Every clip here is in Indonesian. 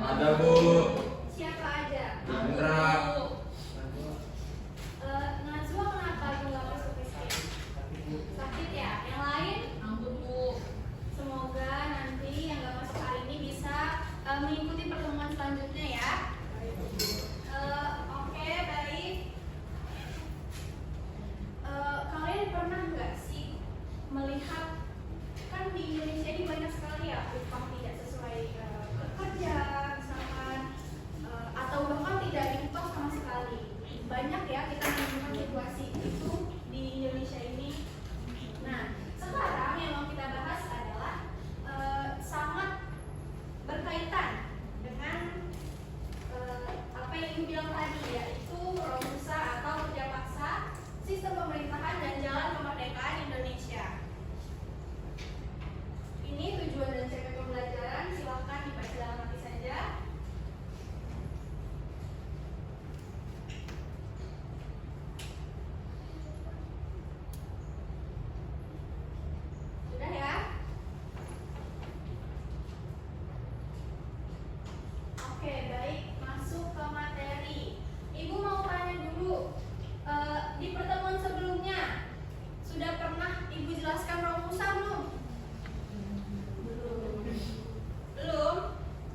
Ada Bu. Siapa aja? Indra. Najwa kenapa nggak masuk SK? Sakit ya? Yang lain? Ampun Bu. Semoga nanti yang nggak masuk hari ini bisa mengikuti pertemuan selanjutnya ya. Oke, baik. Kalian pernah nggak sih melihat, kan di Indonesia ini banyak sekali ya upah tidak sesuai kerja misalkan, atau bahkan tidak diupah sama sekali. Banyak ya kita menemukan situasi itu di Indonesia ini. Nah, sekarang yang mau kita bahas adalah sangat berkaitan dengan apa yang Ibu bilang tadi, yaitu Romusa atau kerja paksa, sistem pemerintahan dan jalan kemerdekaan Indonesia. Ini tujuan dan CP pembelajaran, silahkan dibaca dalam hati saja. Sudah ya? Oke, baik, masuk ke materi. Ibu mau tanya dulu, di pertemuan sebelumnya sudah pernah Ibu jelaskan Romusa belum? Belum?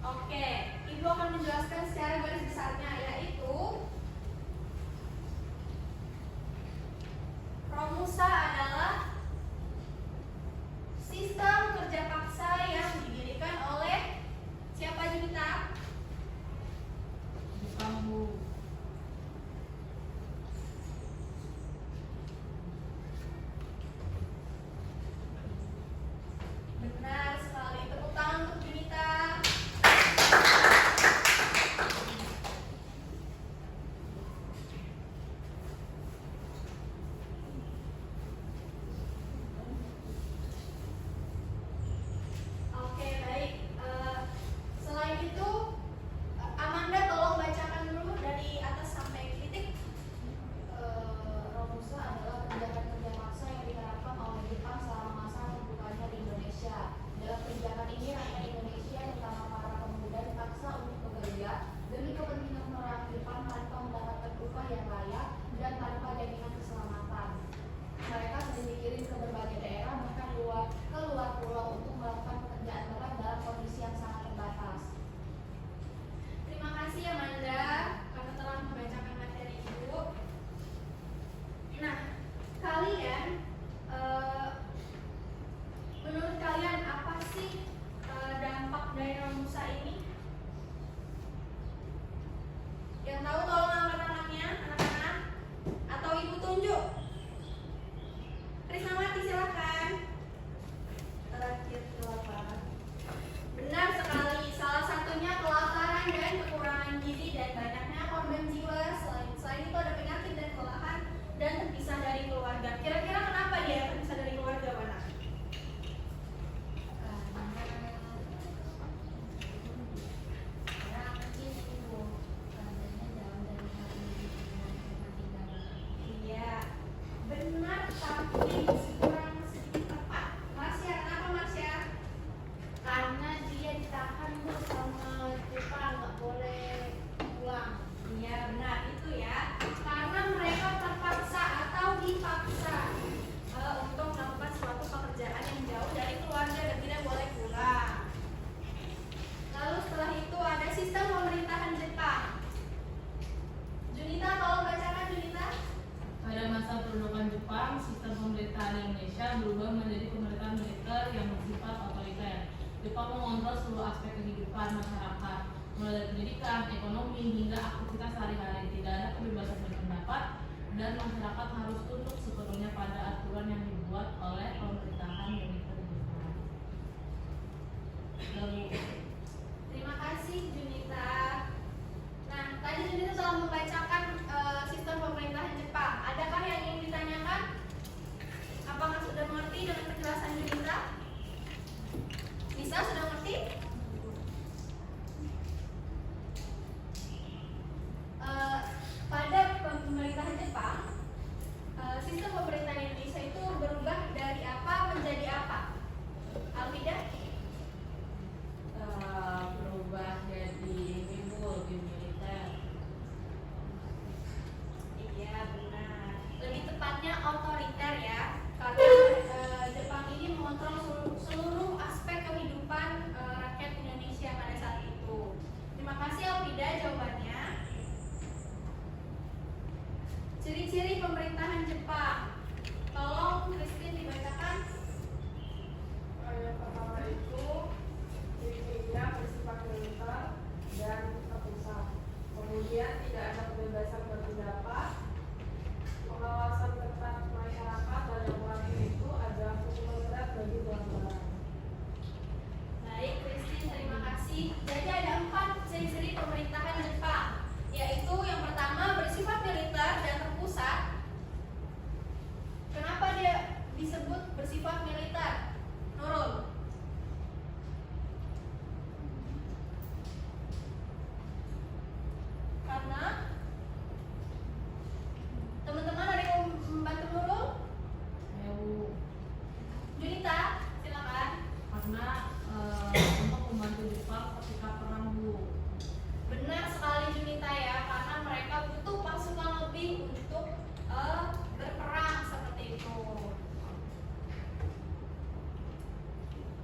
Oke, Ibu akan menjelaskan secara garis besarnya, yaitu Romusa adalah sistem kerja paksa yang didirikan oleh siapa, Junita? Jepang Bu. Benar sekali, tepuk tangan untuk Junita. Oke, baik. Selain itu, Amanda tolong bacakan dulu dari atas sampai titik. Romusa adalah kebijakan-kerja paksa yang diterapkan oleh Jepang selama masa pembukanya di Indonesia. Dalam kebijakan ini, rakyat Indonesia, terutama para pemuda, dipaksa untuk bekerja demi kepentingan orang Jepang tanpa mendapatkan upah yang layak dan tanpa jaminan keselamatan. Mereka sering dikirim ke berbagai daerah, bahkan ke luar pulau untuk melakukan pekerjaan berat dalam kondisi yang sangat terbatas. Terima kasih Amanda karena telah membacakan materi Ibu. Nah, kalian menurut kalian apa sih dampak dari Romusa ini? Yang tahu tolong angkat tangannya, anak-anak, atau Ibu tunjuk. Krisnawati silakan. Terakhir kelaparan. Benar sekali, salah satunya kelaparan dan kekurangan gizi dan banyaknya korban jiwa. Selain itu ada penyakit dan kelelahan dan terpisah dari keluarga. Kira-kira kenapa dia terpisah dari keluarga, Wana? Iya, benar tapi kurang sedikit tepat. Marsya, kenapa Marsya? Karena dia ditahan Bu sama Jepang, nggak boleh pulang. Iya benar itu ya, karena mereka terpaksa atau dipaksa untuk melakukan suatu pekerjaan yang jauh dari keluarga dan tidak boleh pulang. Lalu setelah itu ada sistem pemerintahan Jepang. Junita, tolong bacakan Junita. Pada masa pendudukan Jepang, sistem pemerintahan Indonesia berubah menjadi pemerintahan militer yang bersifat otoriter. Jepang mengontrol seluruh aspek kehidupan masyarakat, mulai dari pendidikan, ekonomi, hingga aktivitas sehari-hari. Tidak ada kebebasan berpendapat, dan masyarakat harus tunduk sepenuhnya pada aturan yang dibuat oleh pemerintahan militer Jepang. Lalu, Terima kasih Junita. Nah, tadi Junita telah membacakan sistem pemerintahan Jepang. Adakah yang ingin ditanyakan? Apakah sudah mengerti dengan penjelasan Junita? Bisa sudah mengerti? Pada pemerintahan Jepang, sistem pemerintahan Indonesia itu berubah dari apa pemerintahan Jepang, yaitu yang pertama bersifat militer dan terpusat. Kenapa dia disebut bersifat militer? Nurul. Karena teman-teman ada yang mau membantu Nurul? Ayo. Junita, silakan. Karena untuk membantu Jepang ketika perang Bu. Benar sekali Junita ya, karena mereka butuh pasukan lebih untuk berperang seperti itu.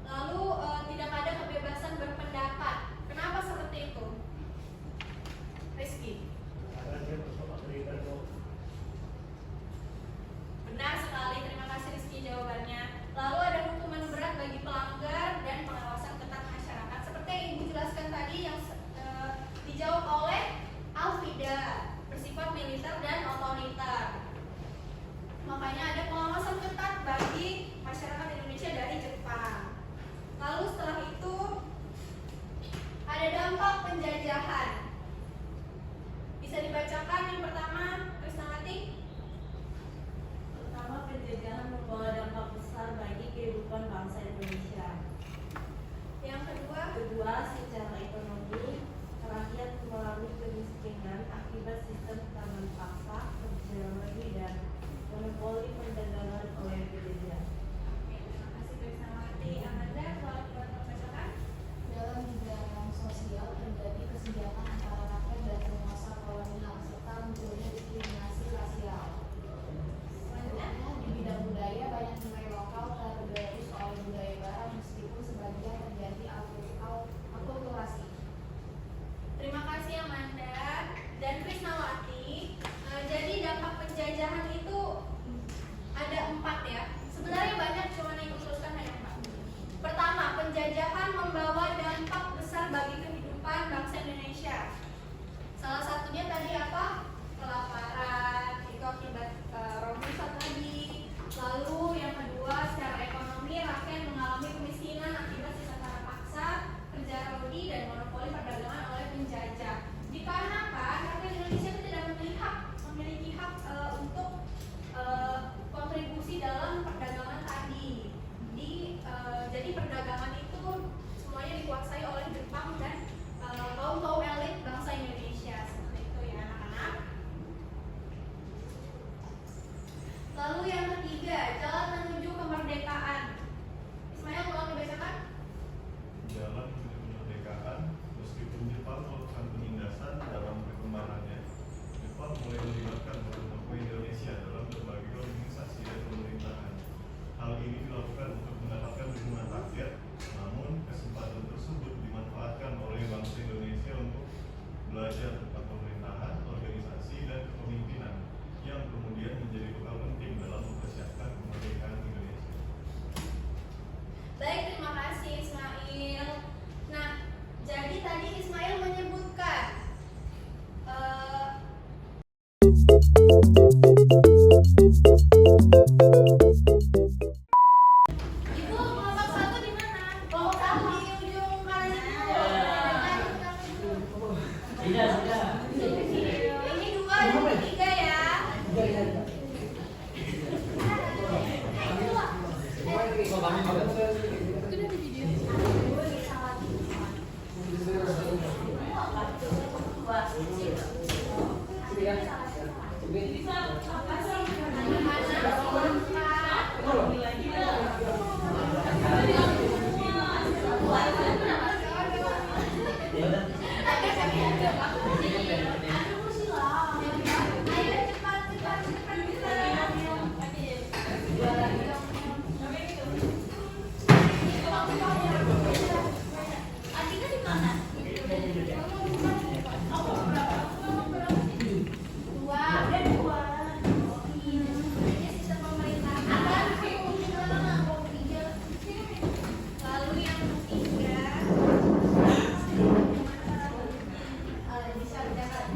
Lalu tidak ada kebebasan berpendapat. Kenapa seperti itu? Rizky. Benar sekali, terima kasih Rizky jawabannya. Lalu ada hukuman berat bagi pelanggar dan pengawasan ketat masyarakat. Seperti yang Ibu jelaskan tadi yang dijawab oleh Alfida, bersifat militer dan otoriter. Makanya ada pengawasan ketat bagi masyarakat Indonesia dari Jepang. Lalu setelah itu ada dampak penjajahan. Bisa dibacakan yang pertama, Krisnawati? Pertama, penjajahan membawa dampak besar bagi kehidupan bangsa Indonesia. Yang kedua, Kedua, secara ekonomi, rakyat mengalami kemiskinan akibat sistem tanaman paksa, kerja lagi dan monopoli perdagangan oleh penjajah. oke, terima kasih Krisnawati. Amanda, kalau kita membacakan? Dalam bidang sosial terjadi kesenjangan antara rakyat dan penguasa kolonial serta munculnya diskriminasi rasial. Selanjutnya, di bidang budaya banyak nilai lokal tergerus oleh budaya barat meskipun sebagian terjadi akulturasi. Terima kasih Amanda dan Krisnawati. Jadi dampak penjajahan itu ada 4 ya. Sebenarnya banyak, cuma yang dituliskan hanya 4. Pertama, penjajahan membawa dampak besar bagi kehidupan bangsa Indonesia. Salah satunya tadi apa? Kelaparan, itu akibat Robusta tadi. Lalu yang kedua, secara ekonomi rakyat mengalami kemiskinan akibat sistem tanda paksa, kerja rodi dan monopoli perdagangan oleh penjajah. Dikarenakan rakyat Indonesia itu tidak memiliki hak untuk kontribusi dalam perdagangan tadi. Jadi perdagangan itu semuanya dikuasai oleh Jepang dan kaum elit bangsa Indonesia. Seperti itu ya anak-anak. Lalu yang ketiga, jalan menuju kemerdekaan. Ismail, tolong dibacakan. Jalan menuju kemerdekaan, meskipun Jepang melakukan penindasan dalam perkembangannya, Jepang mulai melibatkan tokoh Indonesia dalam berbagai organisasi dan pemerintahan. Hal ini dilakukan untuk mendapatkan dukungan rakyat, namun kesempatan tersebut dimanfaatkan oleh bangsa Indonesia untuk belajar tentang pemerintahan, organisasi, dan kepemimpinan yang kemudian menjadi bekal penting dalam mempersiapkan kemerdekaan Indonesia. Baik, terima kasih Ismail. Nah, jadi tadi Ismail menyebutkan Ibu, kelompok 1 di mana? Kelompok 1 di ujung kanan itu. Ini 2, ini 3 ya. Lalu yang ketiga, bisa bedakan.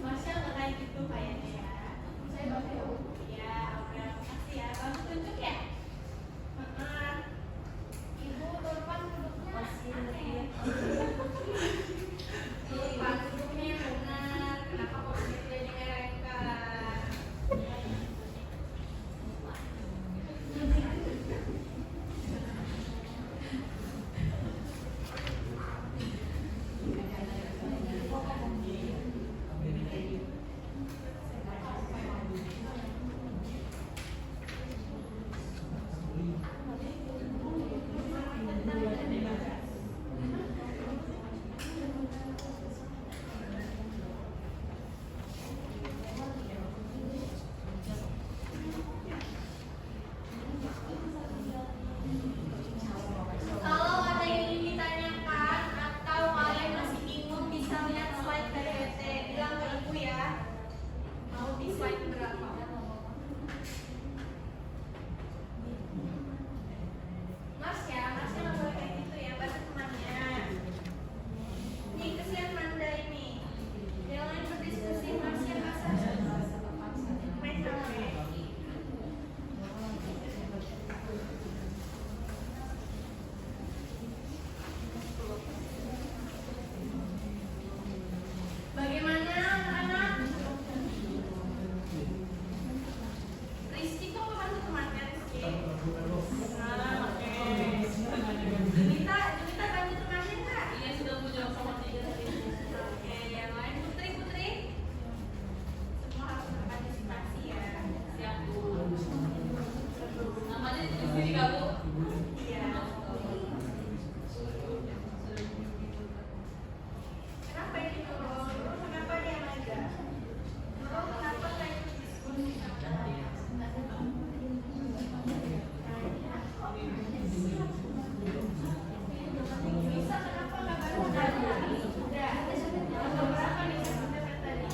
Masya nggak kayak gitu kayaknya ya. Saya baca ya Bu. Ya, oke, makasih ya. Kamu tunjuk ya? Ibu Nurpan duduknya Masih aneh. Pak, duduknya yang benar. Kenapa kok jadi ngerengkan? Kalau ada yang ingin ditanyakan atau kalian masih bingung bisa lihat slide dari PT, bilang ke ibu ya. Mau di slide berapa? Mas ya nggak boleh kayak gitu ya, bantu temannya. Nih kesian Manda ini. Yang lain berdiskusi, Mas ya masa main HP. Bagaimana anak-anak? Rizky kok mau bantu temannya Rizky? Nah, oke. Junita bantu temannya nggak? Iya, sudah menjawab sama 3 tadi. Oke, yang lain Putri. Semua harus berpartisipasi ya. Siap, Bu. Namanya ditulis sendiri nggak, Bu? Iya. Kenapa ini Nurul? Kenapa dia aja? Nurul kenapa nggak ikut diskusi? Bisa kenapa nggak baru tadi? Udah. Nomor berapa nih sampai tadi?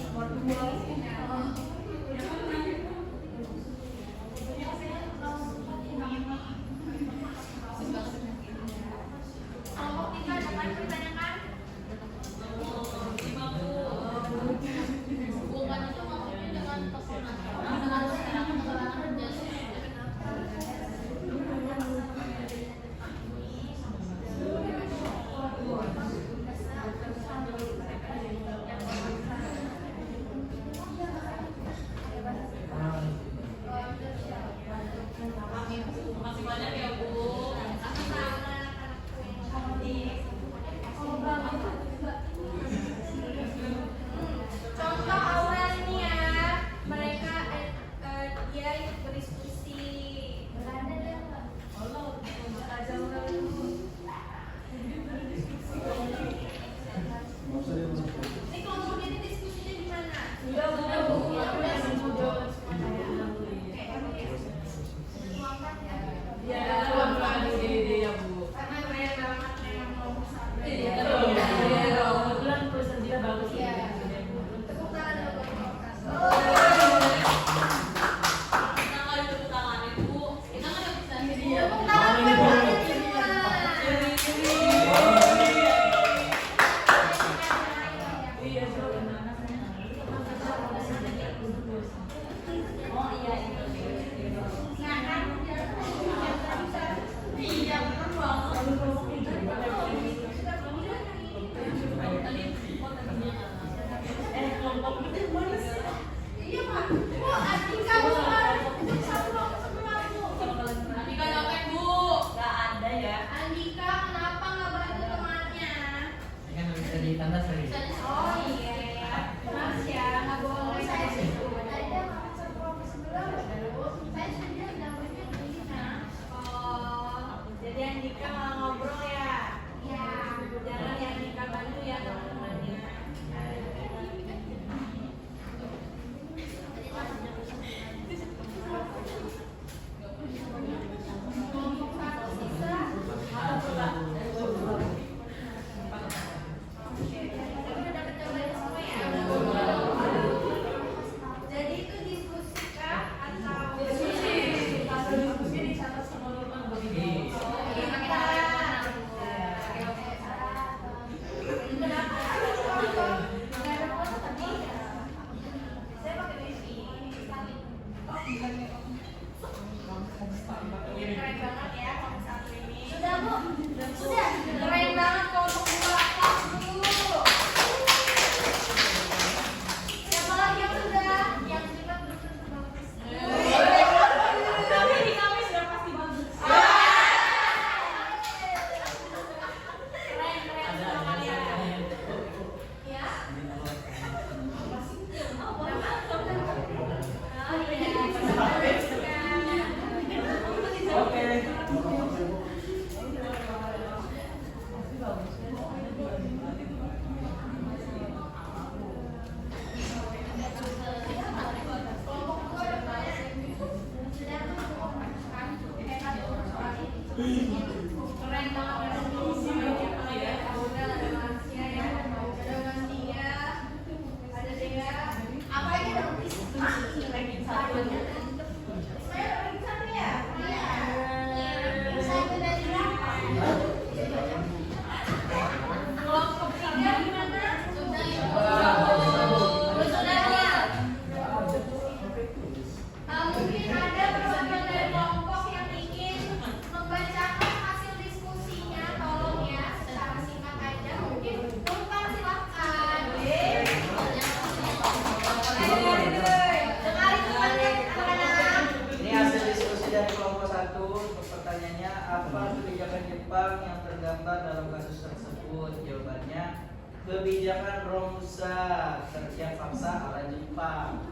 Kelompok 3 ada lagi ditanyakan? Bukan itu maksudnya dengan pesona. Dengan keterangan kerja. Makasih banyak ya, Bu. Kasih tahu anak-anakku yang cantik. Contoh Aurel ini ya, mereka dia ikut berdiskusi. Ini kelompok ini diskusinya di mana? Ya, pelan-pelan di sini ya, Bu. Karena banyak banget yang mau sampai. Iya, kebetulan tulisan dia bagus ya. Tepuk tangan dulu buat Mas. Kita nggak tepuk tangan, Bu. Kita nggak bisa sendiri ya. Tepuk tangan buat kalian semua. Iya, oh iya, Nah kan, iya benar banget. Tadi potensinya kelompok itu mana sih? iya Pak. Bu, Atika kemarin untuk satu kelompok sebelum aku. Andika nyopet, Bu. Nggak ada ya. Andika kenapa nggak bantu temannya? Kan bisa ditanda sering. Oh iya ya, Mas ya nggak boleh saya sih. Oh, jadi Andika malah ngobrol ya? Iya. Jangan ya Andika bantu ya teman-temannya. Kelompok 1 sisa. Oke, jadi udah dapat kebijakan Romusa kerja paksa ala Jepang.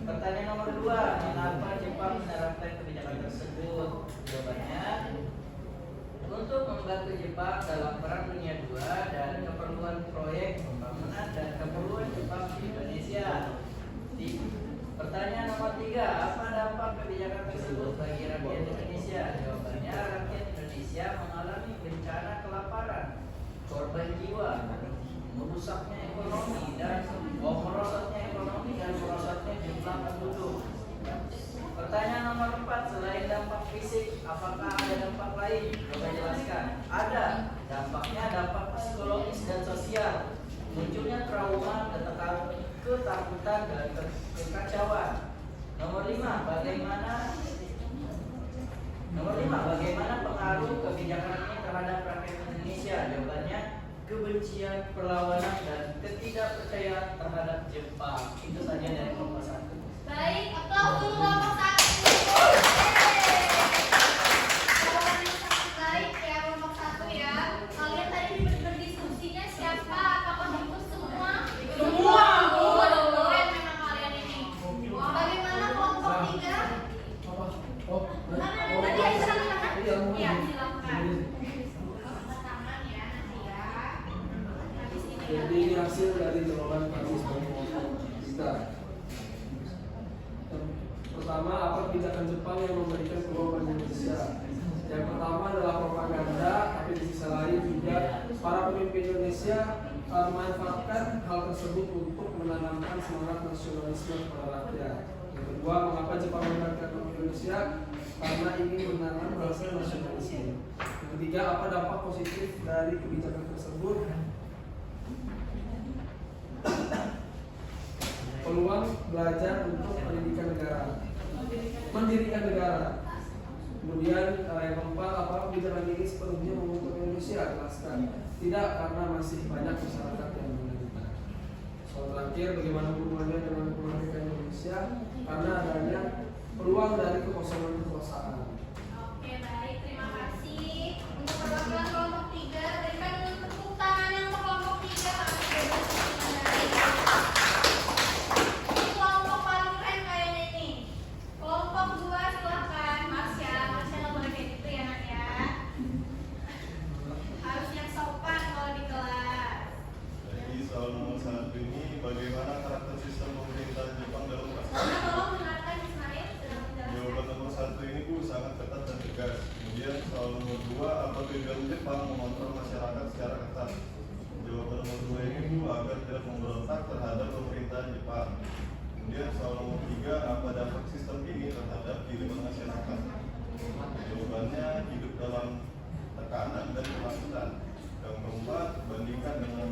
Pertanyaan nomor 2, mengapa Jepang menerapkan kebijakan tersebut? Jawabannya, untuk membantu Jepang dalam Perang Dunia II dan keperluan proyek pembangunan dan keperluan Jepang di Indonesia. Pertanyaan nomor 3, apa dampak kebijakan tersebut bagi rakyat Indonesia? Jawabannya, rakyat Indonesia mengalami bencana kelaparan, korban jiwa, merosotnya ekonomi dan merosotnya jumlah penduduk. Pertanyaan nomor 4, selain dampak fisik, apakah ada dampak lain? Coba jelaskan. Ada. Dampaknya dampak psikologis dan sosial. Munculnya trauma, ketakutan dan kekacauan. Nomor 5, bagaimana pengaruh kebijakan ini terhadap rakyat Indonesia? Jawabannya, kebencian, perlawanan dan ketidakpercayaan terhadap Jepang. Itu saja dari kelompok 1. Baik, aplaus dulu kelompok 1. Jawabannya sangat baik ya kelompok 1 ya. Kalian tadi berdiskusinya siapa? Apakah ibu semua? Semua. Keren memang kalian ini. Bagaimana kelompok 3? Tadi Aisyah silakan. Ya, silakan. Tangan ya nanti ya. Habis ini ya. Jadi ini hasil dari jawaban kami sebagai kelompok kita. Pertama, apa kebijakan Jepang yang memberikan peluang bagi Indonesia? Yang pertama adalah propaganda, tapi di sisi lain juga para pemimpin Indonesia memanfaatkan hal tersebut untuk menanamkan semangat nasionalisme kepada rakyat. Yang kedua, mengapa Jepang memenangkan Indonesia? Karena ingin menanam rasa nasionalisme. Yang ketiga, apa dampak positif dari kebijakan tersebut? Peluang belajar untuk mendirikan negara. Kemudian yang keempat, apakah kebijakan ini sepenuhnya menguntungkan Indonesia? Jelaskan. Tidak, karena masih banyak masyarakat yang menderita. Soal terakhir, bagaimana hubungannya dengan kemerdekaan Indonesia? Karena adanya peluang dari kekosongan kekuasaan. Oke, baik. Terima kasih untuk perwakilan kelompok 3. Berikan tepuk tangan yang untuk kelompok 3. Kami berdiskusi dengan baik. Ini kelompok paling keren kayaknya ini. Kelompok 2 silakan. Marsha nggak boleh kayak gitu ya nak ya. Harus yang sopan kalau di kelas. Jadi soal nomor 1 ini, bagaimana karakter sistem pemerintahan Jepang dalam Karena pelaksanaan? tolong dengarkan Ismail sedang menjelaskan. Jawaban nomor 1 ini sangat ketat dan tegas. Kemudian soal nomor 2, apa tujuan Jepang mengontrol masyarakat secara ketat? Jawaban nomor 2 ini agar tidak memberontak terhadap pemerintahan Jepang. Kemudian soal nomor 3, apa dampak sistem ini terhadap kehidupan masyarakat? Jawabannya hidup dalam tekanan dan ketakutan. Yang keempat, bandingkan dengan